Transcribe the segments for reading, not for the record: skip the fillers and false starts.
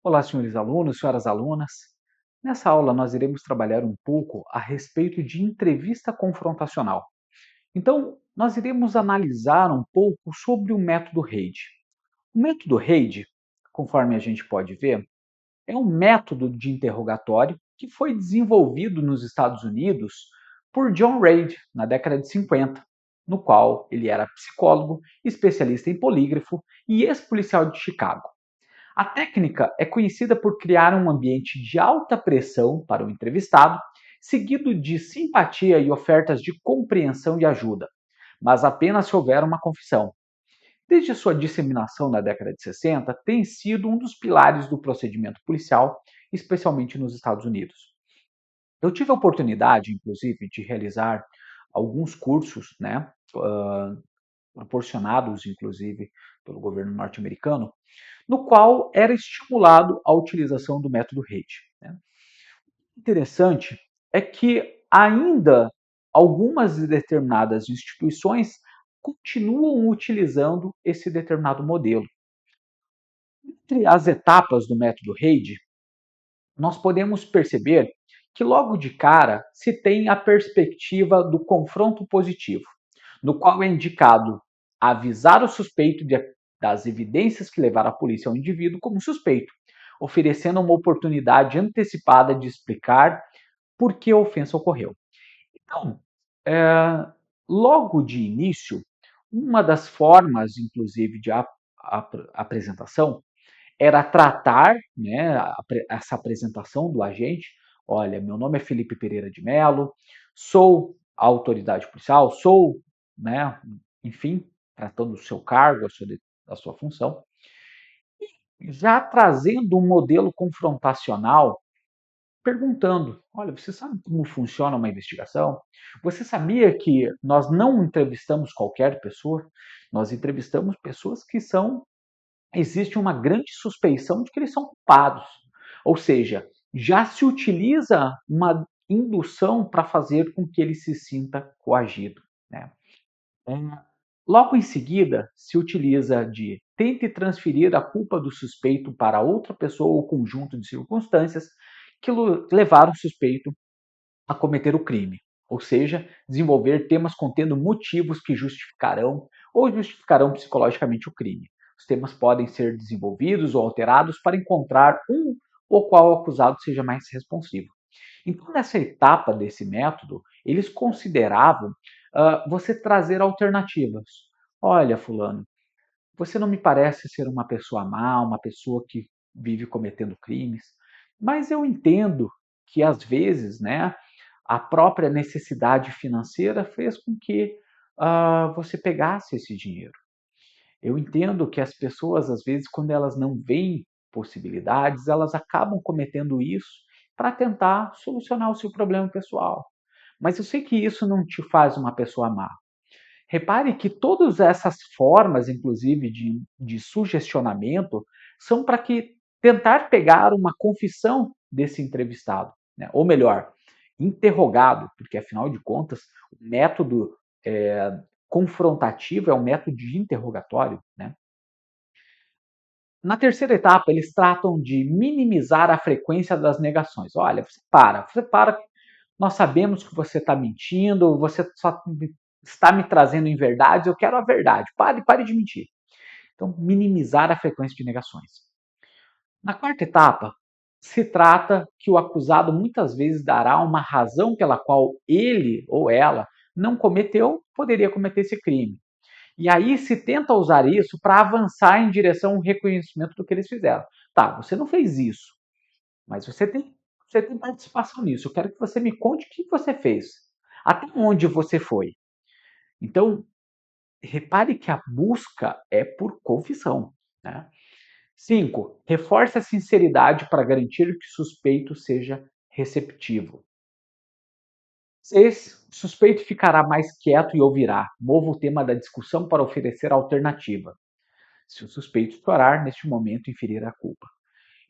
Olá, senhores alunos, senhoras alunas. Nessa aula, nós iremos trabalhar um pouco a respeito de entrevista confrontacional. Então, nós iremos analisar um pouco sobre o método Reid. O método Reid, conforme a gente pode ver, é um método de interrogatório que foi desenvolvido nos Estados Unidos por John Reid na década de 50, no qual ele era psicólogo, especialista em polígrafo e ex-policial de Chicago. A técnica é conhecida por criar um ambiente de alta pressão para o entrevistado, seguido de simpatia e ofertas de compreensão e ajuda, mas apenas se houver uma confissão. Desde sua disseminação na década de 60, tem sido um dos pilares do procedimento policial, especialmente nos Estados Unidos. Eu tive a oportunidade, inclusive, de realizar alguns cursos, proporcionados, inclusive, pelo governo norte-americano, no qual era estimulado a utilização do método Reid. Né? Interessante é que ainda algumas determinadas instituições continuam utilizando esse determinado modelo. Entre as etapas do método Reid, nós podemos perceber que logo de cara se tem a perspectiva do confronto positivo, no qual é indicado avisar o suspeito das evidências que levaram a polícia ao indivíduo como suspeito, oferecendo uma oportunidade antecipada de explicar por que a ofensa ocorreu. Então, logo de início, uma das formas, inclusive, de apresentação era tratar, né, essa apresentação do agente. Olha, meu nome é Felipe Pereira de Mello, sou a autoridade policial, sou, né, enfim, tratando do seu cargo, da sua função, já trazendo um modelo confrontacional, perguntando: olha, você sabe como funciona uma investigação? Você sabia que nós não entrevistamos qualquer pessoa? Nós entrevistamos pessoas que são existe uma grande suspeição de que eles são culpados. Ou seja, já se utiliza uma indução para fazer com que ele se sinta coagido. Né? É, Logo em seguida, se utiliza de tente transferir a culpa do suspeito para outra pessoa ou conjunto de circunstâncias que levaram o suspeito a cometer o crime. Ou seja, desenvolver temas contendo motivos que justificarão ou justificarão psicologicamente o crime. Os temas podem ser desenvolvidos ou alterados para encontrar um ou qual acusado seja mais responsivo. Então, nessa etapa desse método, eles consideravam você trazer alternativas. Olha, fulano, você não me parece ser uma pessoa má, uma pessoa que vive cometendo crimes, mas eu entendo que às vezes, né, a própria necessidade financeira fez com que você pegasse esse dinheiro. Eu entendo que as pessoas, às vezes, quando elas não veem possibilidades, elas acabam cometendo isso para tentar solucionar o seu problema pessoal. Mas eu sei que isso não te faz uma pessoa má. Repare que todas essas formas, inclusive, de sugestionamento, são para que tentar pegar uma confissão desse entrevistado, né? Ou melhor, interrogado, porque afinal de contas, o método confrontativo é um método de interrogatório. Né? Na terceira etapa, eles tratam de minimizar a frequência das negações. Olha, você para, nós sabemos que você está mentindo, você só está me trazendo em verdade, eu quero a verdade. Pare de mentir. Então, minimizar a frequência de negações. Na quarta etapa, se trata que o acusado muitas vezes dará uma razão pela qual ele ou ela não cometeu, poderia cometer esse crime. E aí se tenta usar isso para avançar em direção ao reconhecimento do que eles fizeram. Tá, você não fez isso, mas você tem participação nisso. Eu quero que você me conte o que você fez. Até onde você foi. Então, repare que a busca é por confissão. Né? 5. Reforce a sinceridade para garantir que o suspeito seja receptivo. 6. O suspeito ficará mais quieto e ouvirá. Mova o tema da discussão para oferecer alternativa. Se o suspeito chorar, neste momento inferir a culpa.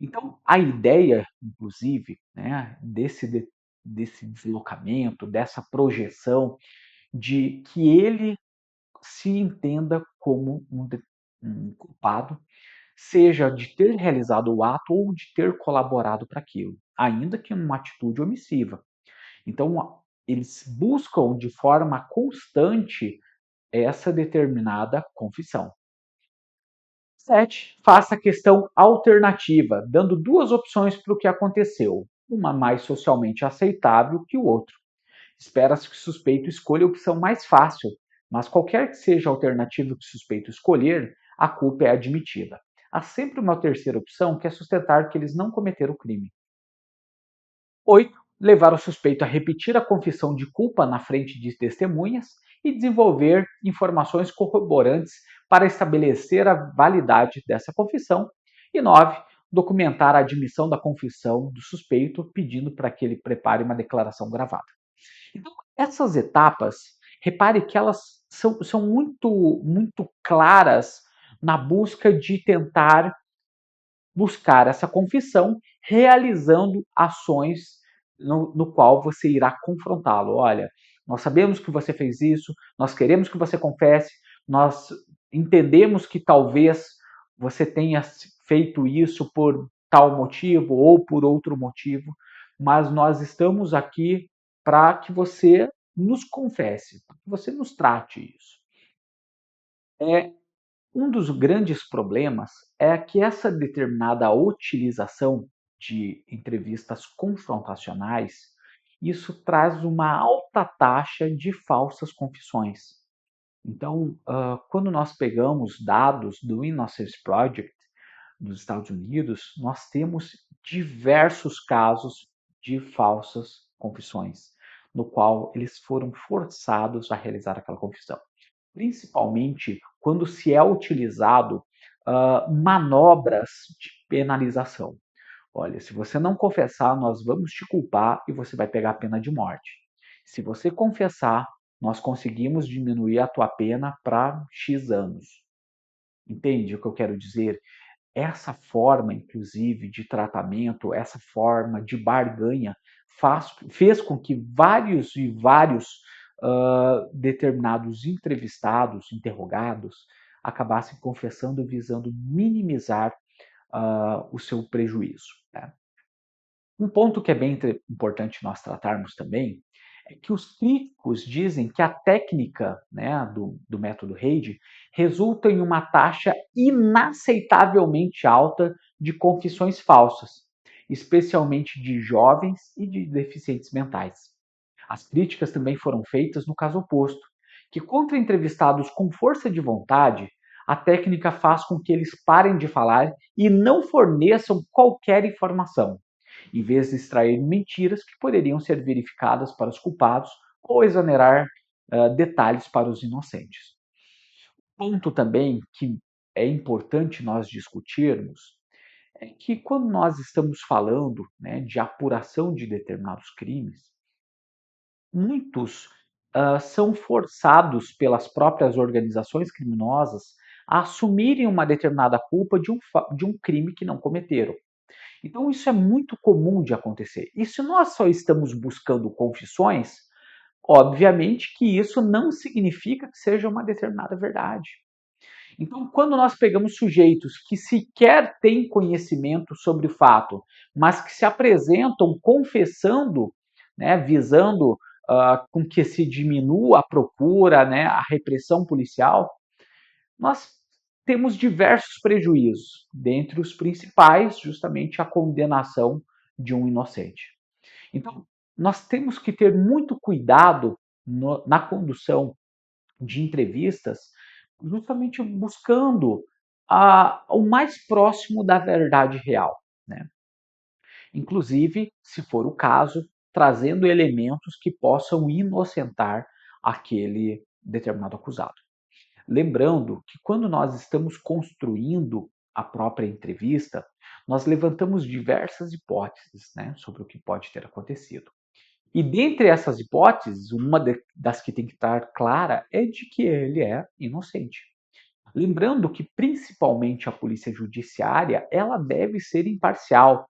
Então, a ideia, inclusive, né, desse deslocamento, dessa projeção, de que ele se entenda como um culpado, seja de ter realizado o ato ou de ter colaborado para aquilo, ainda que numa atitude omissiva. Então, eles buscam de forma constante essa determinada confissão. 7. Faça a questão alternativa, dando duas opções para o que aconteceu, uma mais socialmente aceitável que o outro. Espera-se que o suspeito escolha a opção mais fácil, mas qualquer que seja a alternativa que o suspeito escolher, a culpa é admitida. Há sempre uma terceira opção, que é sustentar que eles não cometeram o crime. 8. Levar o suspeito a repetir a confissão de culpa na frente de testemunhas e desenvolver informações corroborantes para estabelecer a validade dessa confissão. E 9. Documentar a admissão da confissão do suspeito, pedindo para que ele prepare uma declaração gravada. Então, essas etapas, repare que elas são muito claras na busca de tentar buscar essa confissão, realizando ações no qual você irá confrontá-lo. Olha, nós sabemos que você fez isso, nós queremos que você confesse, nós entendemos que talvez você tenha feito isso por tal motivo ou por outro motivo, mas nós estamos aqui para que você nos confesse, para que você nos trate isso. É, um dos grandes problemas é que essa determinada utilização de entrevistas confrontacionais, isso traz uma alta taxa de falsas confissões. Então, quando nós pegamos dados do Innocence Project dos Estados Unidos, nós temos diversos casos de falsas confissões, no qual eles foram forçados a realizar aquela confissão, principalmente quando se é utilizado manobras de penalização. Olha, se você não confessar, nós vamos te culpar e você vai pegar a pena de morte. Se você confessar, nós conseguimos diminuir a tua pena para X anos. Entende o que eu quero dizer? Essa forma, inclusive, de tratamento, essa forma de barganha, fez com que vários determinados entrevistados, interrogados, acabassem confessando visando minimizar o seu prejuízo. Né? Um ponto que é bem importante nós tratarmos também é que os críticos dizem que a técnica, né, do método Reid resulta em uma taxa inaceitavelmente alta de confissões falsas, especialmente de jovens e de deficientes mentais. As críticas também foram feitas no caso oposto, que contra entrevistados com força de vontade, a técnica faz com que eles parem de falar e não forneçam qualquer informação, em vez de extrair mentiras que poderiam ser verificadas para os culpados ou exonerar detalhes para os inocentes. Ponto também que é importante nós discutirmos é que quando nós estamos falando, né, de apuração de determinados crimes, muitos são forçados pelas próprias organizações criminosas a assumirem uma determinada culpa de um crime que não cometeram. Então, isso é muito comum de acontecer. E se nós só estamos buscando confissões, obviamente que isso não significa que seja uma determinada verdade. Então, quando nós pegamos sujeitos que sequer têm conhecimento sobre o fato, mas que se apresentam confessando, né, visando com que se diminua a procura, né, a repressão policial, nós temos diversos prejuízos, dentre os principais, justamente a condenação de um inocente. Então, nós temos que ter muito cuidado na condução de entrevistas, justamente buscando o mais próximo da verdade real, né? Inclusive, se for o caso, trazendo elementos que possam inocentar aquele determinado acusado. Lembrando que quando nós estamos construindo a própria entrevista, nós levantamos diversas hipóteses, né, sobre o que pode ter acontecido. E dentre essas hipóteses, das que tem que estar clara é de que ele é inocente. Lembrando que principalmente a polícia judiciária, ela deve ser imparcial.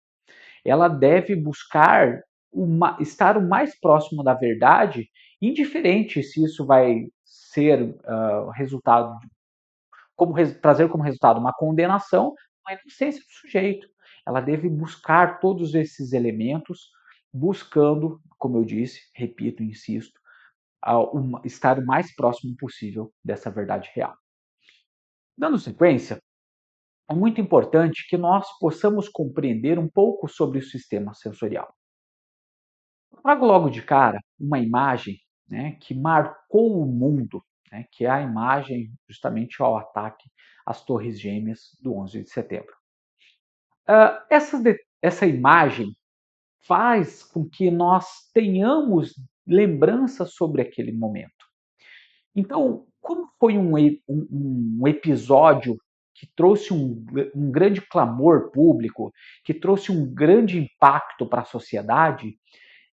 Ela deve buscar estar o mais próximo da verdade, indiferente se isso vai ser resultado trazer como resultado uma condenação, a inocência do sujeito. Ela deve buscar todos esses elementos, buscando, como eu disse, repito, insisto, estar o mais próximo possível dessa verdade real. Dando sequência, é muito importante que nós possamos compreender um pouco sobre o sistema sensorial. Eu trago logo de cara uma imagem, né, que marcou o mundo, né, que é a imagem justamente ao ataque às Torres Gêmeas do 11 de setembro. Essa imagem faz com que nós tenhamos lembranças sobre aquele momento. Então, como foi um episódio que trouxe um grande clamor público, que trouxe um grande impacto para a sociedade,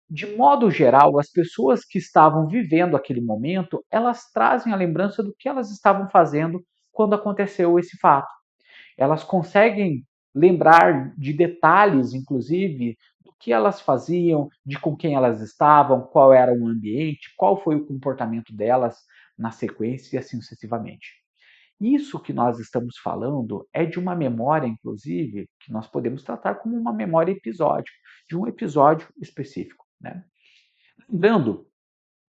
de modo geral, as pessoas que estavam vivendo aquele momento, elas trazem a lembrança do que elas estavam fazendo quando aconteceu esse fato. Elas conseguem lembrar de detalhes, inclusive, do que elas faziam, de com quem elas estavam, qual era o ambiente, qual foi o comportamento delas na sequência e assim sucessivamente. Isso que nós estamos falando é de uma memória, inclusive, que nós podemos tratar como uma memória episódica, de um episódio específico, né? Lembrando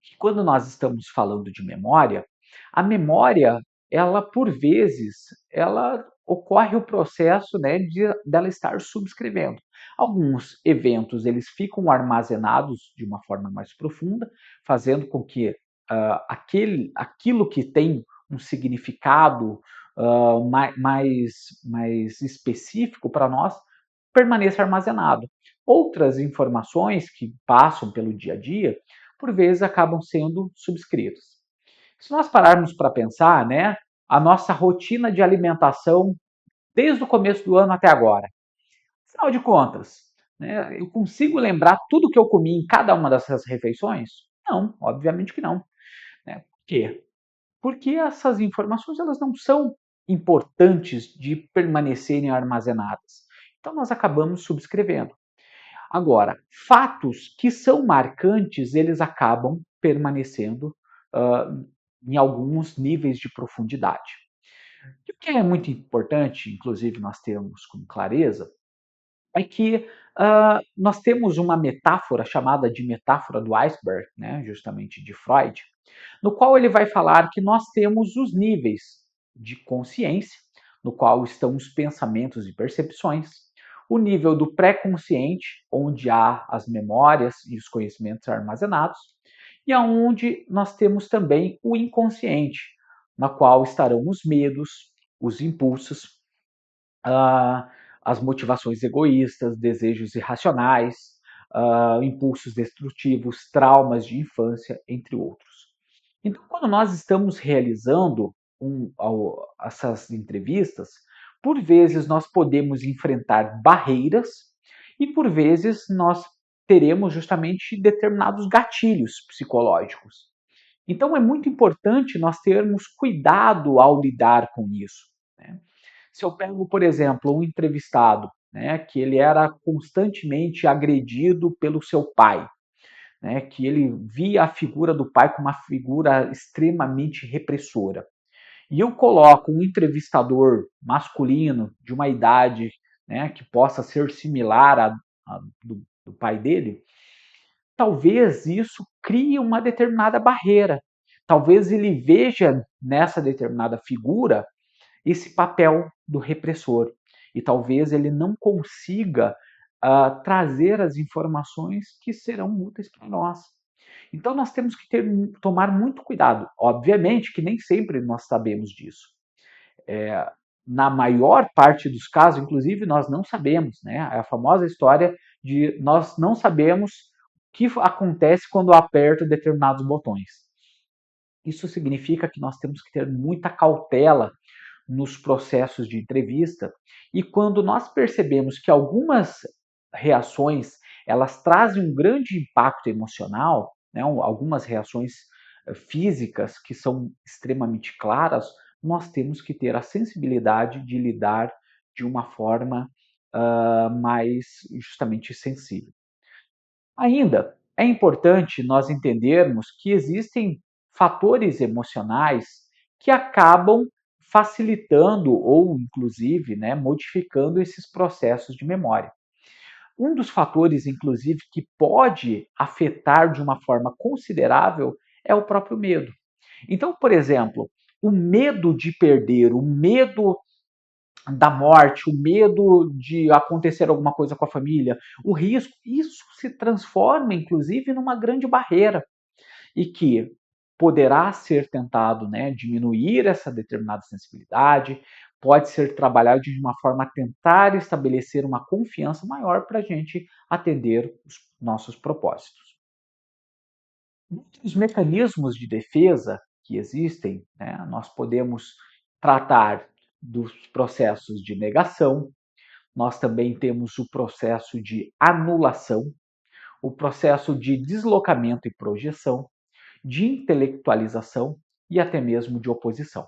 que quando nós estamos falando de memória, a memória, ela por vezes, ela ocorre o processo, né, dela estar subscrevendo. Alguns eventos eles ficam armazenados de uma forma mais profunda, fazendo com que aquilo que tem um significado mais específico para nós permaneça armazenado. Outras informações que passam pelo dia a dia por vezes acabam sendo subscritos. Se nós pararmos para pensar, né, a nossa rotina de alimentação desde o começo do ano até agora, afinal de contas, né, eu consigo lembrar tudo que eu comi em cada uma dessas refeições? Não, obviamente que não. Né? Por quê? Porque essas informações elas não são importantes de permanecerem armazenadas. Então nós acabamos subscrevendo. Agora, fatos que são marcantes, eles acabam permanecendo uh, em alguns níveis de profundidade. E o que é muito importante, inclusive nós temos com clareza, é que nós temos uma metáfora chamada de metáfora do iceberg, né, justamente de Freud, no qual ele vai falar que nós temos os níveis de consciência, no qual estão os pensamentos e percepções, o nível do pré-consciente, onde há as memórias e os conhecimentos armazenados, e aonde nós temos também o inconsciente, na qual estarão os medos, os impulsos, ah, as motivações egoístas, desejos irracionais, impulsos destrutivos, traumas de infância, entre outros. Então, quando nós estamos realizando essas entrevistas, por vezes nós podemos enfrentar barreiras e por vezes nós teremos justamente determinados gatilhos psicológicos. Então é muito importante nós termos cuidado ao lidar com isso. Né? Se eu pego, por exemplo, um entrevistado, né, que ele era constantemente agredido pelo seu pai, né, que ele via a figura do pai como uma figura extremamente repressora. E eu coloco um entrevistador masculino de uma idade, né, que possa ser similar do pai dele, talvez isso crie uma determinada barreira. Talvez ele veja nessa determinada figura esse papel do repressor. E talvez ele não consiga trazer as informações que serão úteis para nós. Então nós temos que tomar muito cuidado. Obviamente que nem sempre nós sabemos disso. Na maior parte dos casos, inclusive, nós não sabemos. Né? É a famosa história de nós não sabemos o que acontece quando eu aperto determinados botões. Isso significa que nós temos que ter muita cautela nos processos de entrevista e quando nós percebemos que algumas reações elas trazem um grande impacto emocional, né, algumas reações físicas que são extremamente claras, nós temos que ter a sensibilidade de lidar de uma forma mais justamente sensível. Ainda é importante nós entendermos que existem fatores emocionais que acabam facilitando ou, inclusive, né, modificando esses processos de memória. Um dos fatores, inclusive, que pode afetar de uma forma considerável é o próprio medo. Então, por exemplo, o medo de perder, o medo da morte, o medo de acontecer alguma coisa com a família, o risco, isso se transforma, inclusive, numa grande barreira e que poderá ser tentado, né, diminuir essa determinada sensibilidade, pode ser trabalhado de uma forma a tentar estabelecer uma confiança maior para a gente atender os nossos propósitos. Os mecanismos de defesa que existem, né, nós podemos tratar dos processos de negação, nós também temos o processo de anulação, o processo de deslocamento e projeção, de intelectualização e até mesmo de oposição.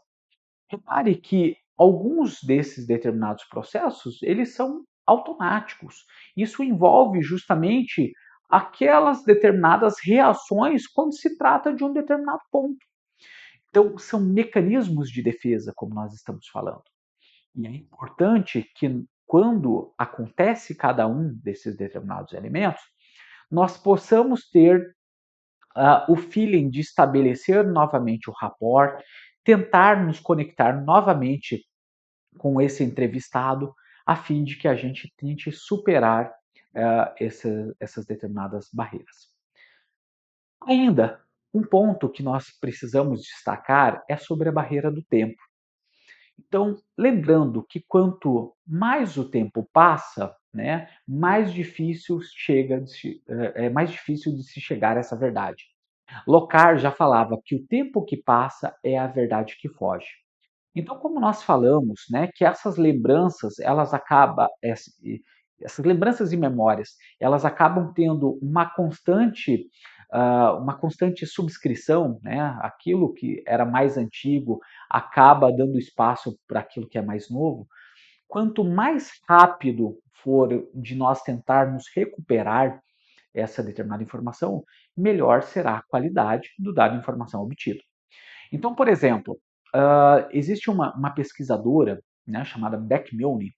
Repare que alguns desses determinados processos, eles são automáticos. Isso envolve justamente aquelas determinadas reações quando se trata de um determinado ponto. Então, são mecanismos de defesa, como nós estamos falando. E é importante que, quando acontece cada um desses determinados elementos, nós possamos ter o feeling de estabelecer novamente o rapport, tentar nos conectar novamente com esse entrevistado, a fim de que a gente tente superar essas determinadas barreiras. Ainda, um ponto que nós precisamos destacar é sobre a barreira do tempo. Então, lembrando que quanto mais o tempo passa, né, mais difícil é mais difícil de se chegar a essa verdade. Locard já falava que o tempo que passa é a verdade que foge. Então, como nós falamos, né, que essas lembranças, essas lembranças e memórias, elas acabam tendo uma constante subscrição, né, aquilo que era mais antigo acaba dando espaço para aquilo que é mais novo. Quanto mais rápido for de nós tentarmos recuperar essa determinada informação, melhor será a qualidade do dado de informação obtido. Então, por exemplo, existe uma pesquisadora, né, chamada Beck Milne,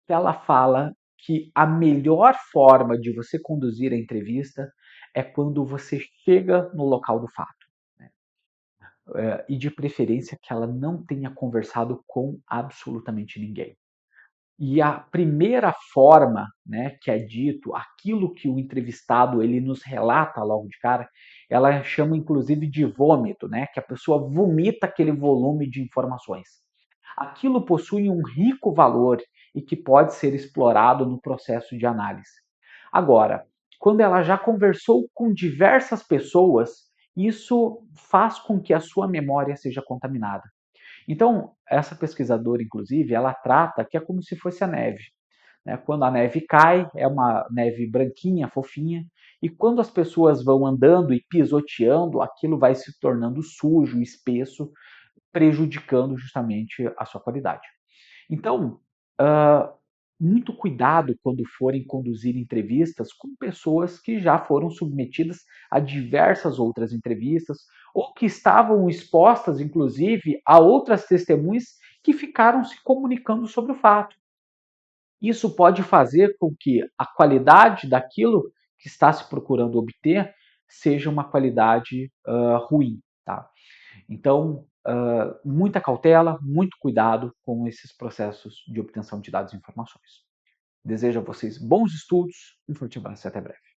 que ela fala que a melhor forma de você conduzir a entrevista é quando você chega no local do fato, né? E de preferência que ela não tenha conversado com absolutamente ninguém. E a primeira forma, né, que é dito, aquilo que o entrevistado ele nos relata logo de cara, ela chama inclusive de vômito, né, que a pessoa vomita aquele volume de informações. Aquilo possui um rico valor e que pode ser explorado no processo de análise. Agora, quando ela já conversou com diversas pessoas, isso faz com que a sua memória seja contaminada. Então, essa pesquisadora, inclusive, ela trata que é como se fosse a neve, né? Quando a neve cai, é uma neve branquinha, fofinha, e quando as pessoas vão andando e pisoteando, aquilo vai se tornando sujo, espesso, prejudicando justamente a sua qualidade. Então, uh, muito cuidado quando forem conduzir entrevistas com pessoas que já foram submetidas a diversas outras entrevistas ou que estavam expostas, inclusive, a outras testemunhas que ficaram se comunicando sobre o fato. Isso pode fazer com que a qualidade daquilo que está se procurando obter seja uma qualidade ruim. Tá? Então, muita cautela, muito cuidado com esses processos de obtenção de dados e informações. Desejo a vocês bons estudos, um forte abraço e até breve.